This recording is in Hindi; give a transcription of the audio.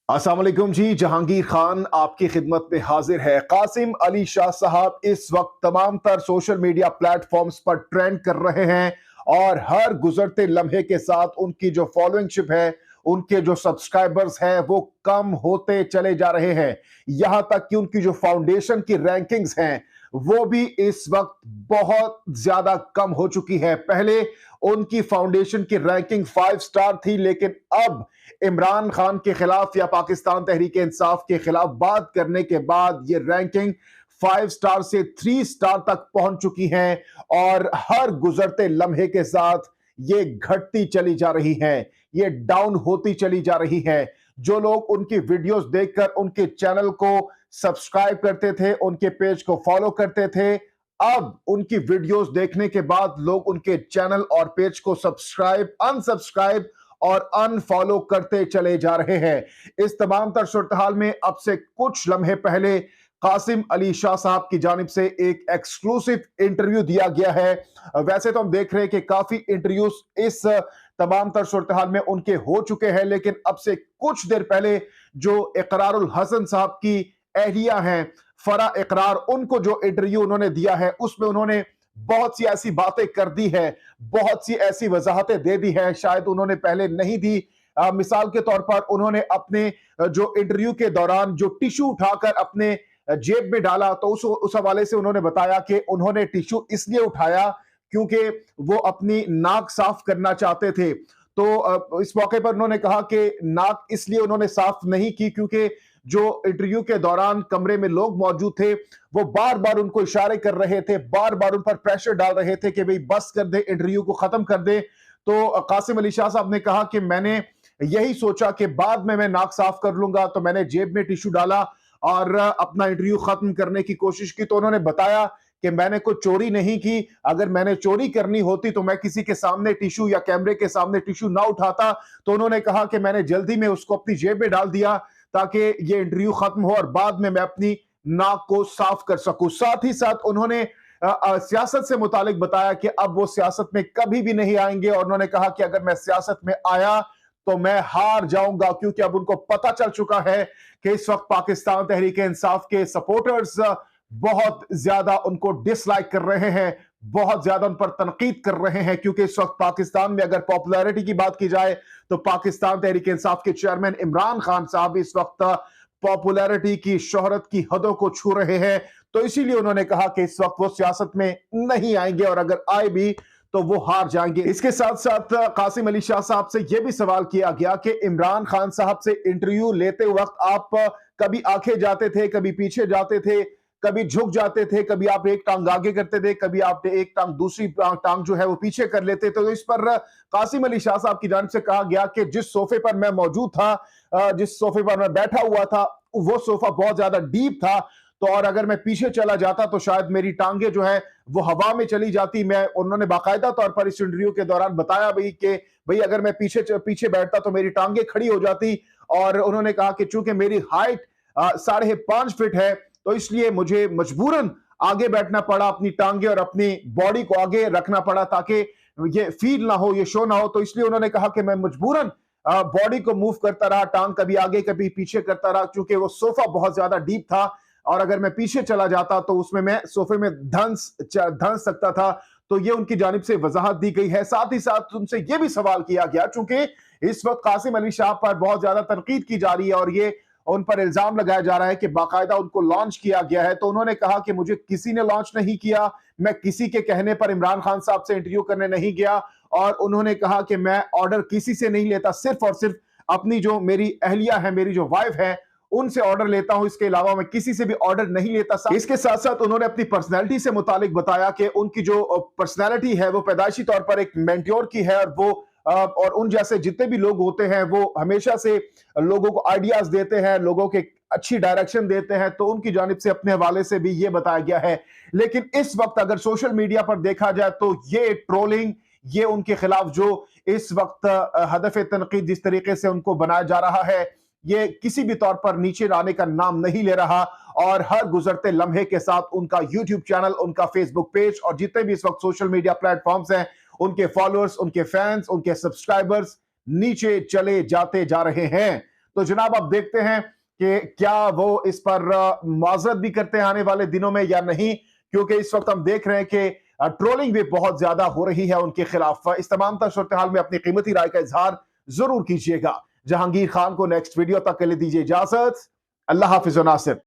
अस्सलाम वालेकुम जी। जहांगीर खान आपकी खिदमत में हाजिर है। कासिम अली शाह साहब इस वक्त तमाम तर सोशल मीडिया प्लेटफॉर्म्स पर ट्रेंड कर रहे हैं और हर गुजरते लम्हे के साथ उनकी जो फॉलोइंगशिप है, उनके जो सब्सक्राइबर्स हैं वो कम होते चले जा रहे हैं। यहां तक कि उनकी जो फाउंडेशन की रैंकिंग्स हैं वो भी इस वक्त बहुत ज्यादा कम हो चुकी है। पहले उनकी फाउंडेशन की रैंकिंग 5 स्टार थी, लेकिन अब इमरान खान के खिलाफ या पाकिस्तान तहरीक इंसाफ के खिलाफ बात करने के बाद ये रैंकिंग 5 स्टार से 3 स्टार तक पहुंच चुकी है और हर गुजरते लम्हे के साथ ये घटती चली जा रही है, ये डाउन होती चली जा रही है। जो लोग उनकी वीडियोस देखकर उनके चैनल को सब्सक्राइब करते थे, उनके पेज को फॉलो करते थे, अब उनकी वीडियोस देखने के बाद लोग उनके चैनल और पेज को सब्सक्राइब, अनसब्सक्राइब और अनफॉलो करते चले जा रहे हैं। इस तमाम तर सूरत में अब से कुछ लम्हे पहले कासिम अली शाह साहब की जानिब से एक एक्सक्लूसिव इंटरव्यू दिया गया है। वैसे तो हम देख रहे हैं कि काफी इंटरव्यूज इस तमाम तर सूरत में उनके हो चुके हैं, लेकिन अब से कुछ देर पहले जो इकरारुल हसन साहब की एहलिया हैं, फरा इकरार, उनको जो इंटरव्यू उन्होंने दिया है उसमें उन्होंने बहुत सी ऐसी बातें कर दी है, बहुत सी ऐसी वजाहतें दे दी है, शायद उन्होंने पहले नहीं दी। मिसाल के तौर पर उन्होंने अपने जो इंटरव्यू के दौरान जो टिश्यू उठाकर अपने जेब में डाला, तो उस हवाले से उन्होंने बताया कि उन्होंने टिश्यू इसलिए उठाया क्योंकि वो अपनी नाक साफ करना चाहते थे। तो इस मौके पर उन्होंने कहा कि नाक इसलिए उन्होंने साफ नहीं की क्योंकि जो इंटरव्यू के दौरान कमरे में लोग मौजूद थे वो बार बार उनको इशारे कर रहे थे, बार बार उन पर प्रेशर डाल रहे थे कि भाई बस कर दे, इंटरव्यू को खत्म कर दे। तो कासिम अली शाह साहब ने कहा कि मैंने यही सोचा कि बाद में मैं नाक साफ कर लूंगा, तो मैंने जेब में टिश्यू डाला और अपना इंटरव्यू खत्म करने की कोशिश की। तो उन्होंने बताया कि मैंने कोई चोरी नहीं की, अगर मैंने चोरी करनी होती तो मैं किसी के सामने टिश्यू या कैमरे के सामने टिश्यू ना उठाता। तो उन्होंने कहा कि मैंने जल्दी में उसको अपनी जेब में डाल दिया ताकि ये इंटरव्यू खत्म हो और बाद में मैं अपनी नाक को साफ कर सकूं। साथ ही साथ उन्होंने सियासत से मुतालिक बताया कि अब वो सियासत में कभी भी नहीं आएंगे और उन्होंने कहा कि अगर मैं सियासत में आया तो मैं हार जाऊंगा, क्योंकि अब उनको पता चल चुका है कि इस वक्त पाकिस्तान तहरीक इंसाफ के सपोर्टर्स बहुत ज्यादा उनको डिसलाइक कर रहे हैं, बहुत ज्यादा उन पर तनकीद कर रहे हैं। क्योंकि इस वक्त पाकिस्तान में अगर पॉपुलैरिटी की बात की जाए तो पाकिस्तान तहरीक इंसाफ के चेयरमैन इमरान खान साहब इस वक्त पॉपुलैरिटी की, शोहरत की हदों को छू रहे हैं। तो इसीलिए उन्होंने कहा कि इस वक्त वो सियासत में नहीं आएंगे और अगर आए भी तो वो हार जाएंगे। इसके साथ साथ कासिम अली शाह साहब से यह भी सवाल किया गया कि इमरान खान साहब से इंटरव्यू लेते वक्त आप कभी आंखें जाते थे, कभी पीछे जाते थे, कभी झुक जाते थे, कभी आप एक टांग आगे करते थे, कभी आप एक टांग दूसरी टांग जो है वो पीछे कर लेते थे। तो इस पर कासिम अली शाह साहब की जानिब से कहा गया कि जिस सोफे पर मैं मौजूद था, जिस सोफे पर मैं बैठा हुआ था, वो सोफा बहुत ज्यादा डीप था, तो और अगर मैं पीछे चला जाता तो शायद मेरी टांगे जो है वो हवा में चली जाती। मैं, उन्होंने बाकायदा तौर पर इस इंटरव्यू के दौरान बताया भाई अगर मैं पीछे बैठता तो मेरी टांगे खड़ी हो जाती। और उन्होंने कहा कि चूंकि मेरी हाइट 5.5 फीट है तो इसलिए मुझे मजबूरन आगे बैठना पड़ा, अपनी टांगे और अपनी बॉडी को आगे रखना पड़ा ताकि ये फील ना हो, ये शो ना हो। तो इसलिए उन्होंने कहा कि मैं मजबूरन बॉडी को मूव करता रहा, टांग कभी आगे कभी पीछे करता रहा, क्योंकि वो सोफा बहुत ज्यादा डीप था और अगर मैं पीछे चला जाता तो उसमें मैं सोफे में धंस सकता था। तो ये उनकी जानिब से वजाहत दी गई है। साथ ही साथ उनसे ये भी सवाल किया गया, चूंकि इस वक्त कासिम अली शाह पर बहुत ज्यादा तनकीद की जा रही है और ये उन पर इल्जाम लगाया जा रहा है कि बाकायदा उनको लॉन्च किया गया है। तो उन्होंने कहा कि मुझे किसी ने लॉन्च नहीं किया, मैं किसी के कहने पर इमरान खान साहब से इंटरव्यू करने नहीं गया और उन्होंने कहा कि मैं ऑर्डर किसी से नहीं लेता, सिर्फ और सिर्फ अपनी जो मेरी अहलिया है, मेरी जो वाइफ है, उनसे ऑर्डर लेता हूं, इसके अलावा मैं किसी से भी ऑर्डर नहीं लेता। इसके साथ साथ उन्होंने अपनी पर्सनैलिटी से मुतालिक बताया कि उनकी जो पर्सनैलिटी है वो पैदाइशी तौर पर एक मेंटोर की है और वो और उन जैसे जितने भी लोग होते हैं वो हमेशा से लोगों को आइडियाज देते हैं, लोगों के अच्छी डायरेक्शन देते हैं। तो उनकी जानिब से अपने हवाले से भी ये बताया गया है। लेकिन इस वक्त अगर सोशल मीडिया पर देखा जाए तो ये ट्रोलिंग, ये उनके खिलाफ जो इस वक्त हदफ तनकीद जिस तरीके से उनको बनाया जा रहा है, ये किसी भी तौर पर नीचे आने का नाम नहीं ले रहा और हर गुजरते लम्हे के साथ उनका यूट्यूब चैनल, उनका फेसबुक पेज और जितने भी इस वक्त सोशल मीडिया प्लेटफॉर्म्स हैं, उनके फॉलोअर्स, उनके फैंस, उनके सब्सक्राइबर्स नीचे चले जाते जा रहे हैं। तो जनाब अब देखते हैं कि क्या वो इस पर माजरत भी करते हैं आने वाले दिनों में या नहीं, क्योंकि इस वक्त हम देख रहे हैं कि ट्रोलिंग भी बहुत ज्यादा हो रही है उनके खिलाफ। इस तमाम तर सूरत हाल में अपनी कीमती राय का इजहार जरूर कीजिएगा। जहांगीर खान को नेक्स्ट वीडियो तक के लिए दीजिए इजाजत। अल्लाह हाफिज नासिर।